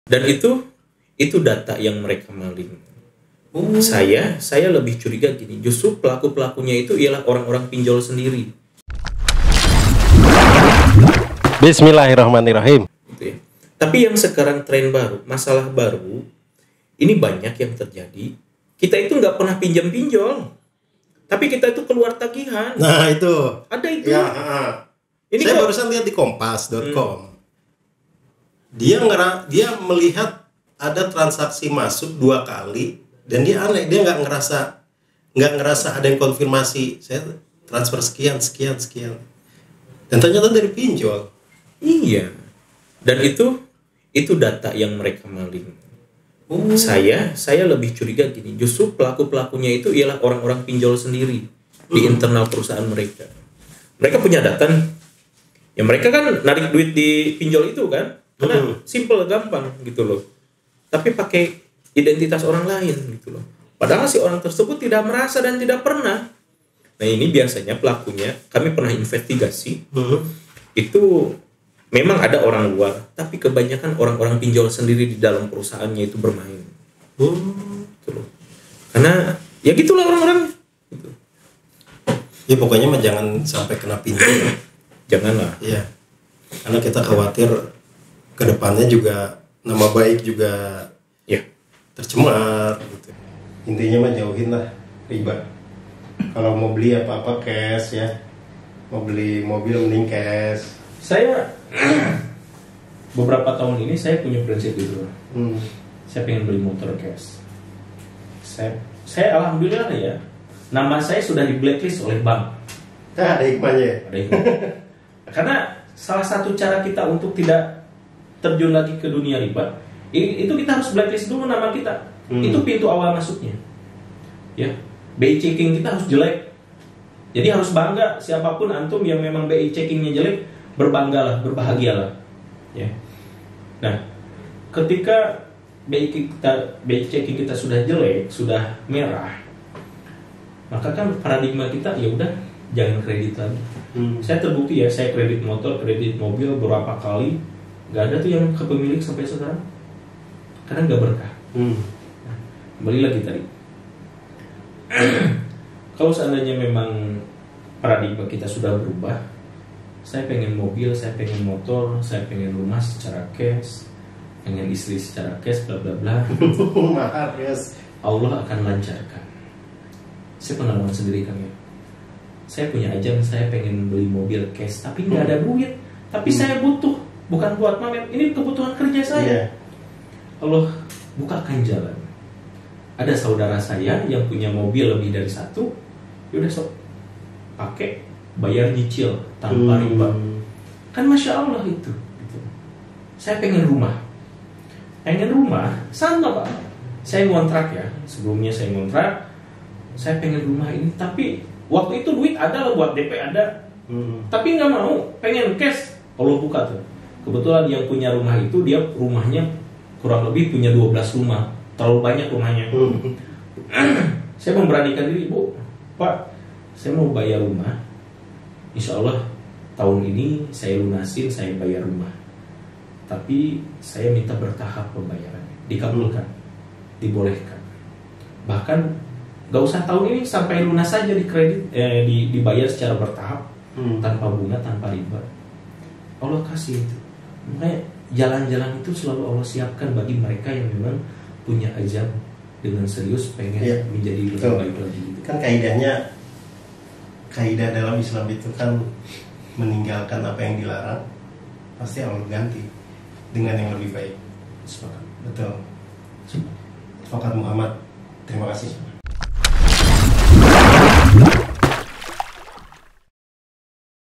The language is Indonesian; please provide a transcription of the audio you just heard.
Dan itu data yang mereka maling. Saya lebih curiga gini, justru pelakunya itu ialah orang-orang pinjol sendiri. Bismillahirrahmanirrahim. Gitu ya. Tapi yang sekarang tren baru, masalah baru, ini banyak yang terjadi. Kita itu nggak pernah pinjam-pinjol, tapi kita itu keluar tagihan. Nah itu. Ada itu. Ya, ini saya barusan lihat di kompas.com. Dia melihat ada transaksi masuk 2 kali dan dia aneh, dia nggak ngerasa ada yang konfirmasi saya transfer sekian dan ternyata dari pinjol. Iya. Dan itu data yang mereka maling. Saya lebih curiga gini, justru pelakunya itu ialah orang-orang pinjol sendiri di internal perusahaan mereka. Mereka punya data nih. Ya mereka kan narik duit di pinjol itu kan, karena simple, gampang gitu loh. Tapi pakai identitas orang lain gitu loh. Padahal si orang tersebut tidak merasa dan tidak pernah. Nah ini biasanya pelakunya, kami pernah investigasi, itu memang ada orang luar, tapi kebanyakan orang-orang pinjol sendiri di dalam perusahaannya itu bermain. Gitu loh. Karena ya gitulah orang-orang. Gitu. Ya pokoknya mah jangan sampai kena pinjol. Janganlah. Iya. Karena kita khawatir kedepannya juga nama baik juga ya tercemar gitu. Intinya mah jauhin lah riba. Kalau mau beli apa-apa cash ya. Mau beli mobil mending cash. Saya beberapa tahun ini saya punya prinsip itu. Saya pengen beli motor cash. Saya alhamdulillah ya, nama saya sudah di blacklist oleh bank. Ada hikmahnya ya? Ada hikmahnya. Karena salah satu cara kita untuk tidak terjun lagi ke dunia riba, itu kita harus blacklist dulu nama kita. Itu pintu awal masuknya. Ya, BI checking kita harus jelek. Jadi harus bangga, siapapun antum yang memang BI checkingnya jelek, berbanggalah, berbahagialah. Ya. Nah, ketika BI checking kita sudah jelek, sudah merah, maka kan paradigma kita ya udah jangan kredit lagi. Saya terbukti ya, saya kredit motor, kredit mobil berapa kali, nggak ada tuh yang kepemilik sampai sekarang, karena nggak berkah. Nah, kembali lagi tadi, kalau seandainya memang paradigma kita sudah berubah, saya pengen mobil, saya pengen motor, saya pengen rumah secara cash, pengen istri secara cash, bla bla bla. Mahal yes. Allah akan lancarkan. Saya pengalaman sendiri kan ya. Saya punya ajang, saya pengen beli mobil cash, tapi nggak ada duit. Tapi saya butuh, bukan buat pamer. Ini kebutuhan kerja saya. Allah bukakan jalan. Ada saudara saya yang punya mobil lebih dari 1, yaudah sok pakai, bayar nyicil tanpa riba. Kan masya Allah itu. Gitu. Saya pengen rumah, sama pak. Saya ngontrak ya, sebelumnya saya ngontrak. Saya pengen rumah ini, tapi waktu itu duit ada buat DP ada, tapi nggak mau, pengen cash. Allah buka tuh. Kebetulan yang punya rumah itu dia rumahnya kurang lebih punya 12 rumah, terlalu banyak rumahnya. Saya memberanikan diri, Bu, Pak, saya mau bayar rumah. Insya Allah tahun ini saya lunasin, saya bayar rumah. Tapi saya minta bertahap pembayarannya, dikabulkan, dibolehkan. Bahkan gak usah tahun ini, sampai lunas saja di kredit, dibayar secara bertahap, tanpa bunga, tanpa riba. Allah kasih itu. Makanya jalan-jalan itu selalu Allah siapkan bagi mereka yang memang punya azam dengan serius pengen menjadi lebih baik lagi. Kan kaidah dalam Islam itu kan meninggalkan apa yang dilarang pasti Allah ganti dengan yang lebih baik. Sepakat. Betul. Fakat Muhammad. Terima kasih.